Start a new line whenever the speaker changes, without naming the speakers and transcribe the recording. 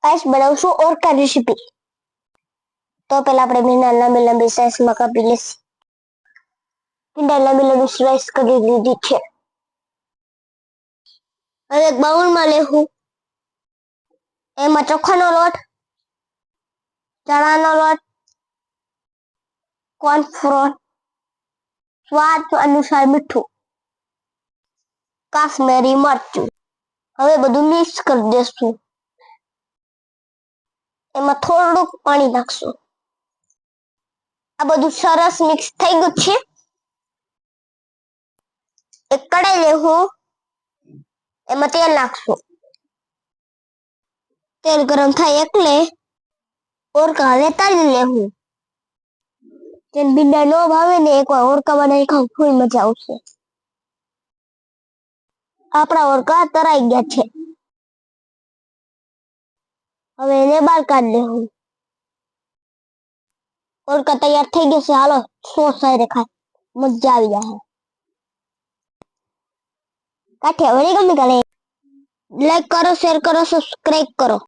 आज बनावશું ઓરકા રેસીપી। તો પહેલા આપણે ભીંડા લાંબી લાંબી સ્લાઇસમાં કાપી લઈશું। ભીંડા લાંબી લાંબી સ્લાઇસ કરી લીધી છે। હવે એક બાઉલમાં લેવું, એમાં ચોખાનો લોટ, ચણાનો લોટ, કોર્નફ્લોર, સ્વાદ અનુસાર મીઠું, કાશ્મીરી મરચું। હવે બધું મિક્સ કરી દેશું। એમાં થોડુંક પાણી નાખશું। આ બધું સરસ મિક્સ થઈ ગયું છે। એક કઢાઈ લેવું, એમાં તેલ નાખશું। તેલ ગરમ થાય એટલે ઓરકા હવે તળી લેવું। જેને ભીંડા ન ભાવે ને એકવાર ઓરકા બનાવી ખાવ ફૂલ મજા આવશે। આપણા ઓરકા તરાઈ ગયા છે। હવે એને બહાર કાઢી લેવું। ઓરકા તૈયાર થઈ ગયા છે, હાલો સોસ સાથે ખાય મજા આવી જાય। કાઠિયાવાડી ગમે કાલે લાઈક કરો, શેર કરો, સબસ્ક્રાઇબ કરો।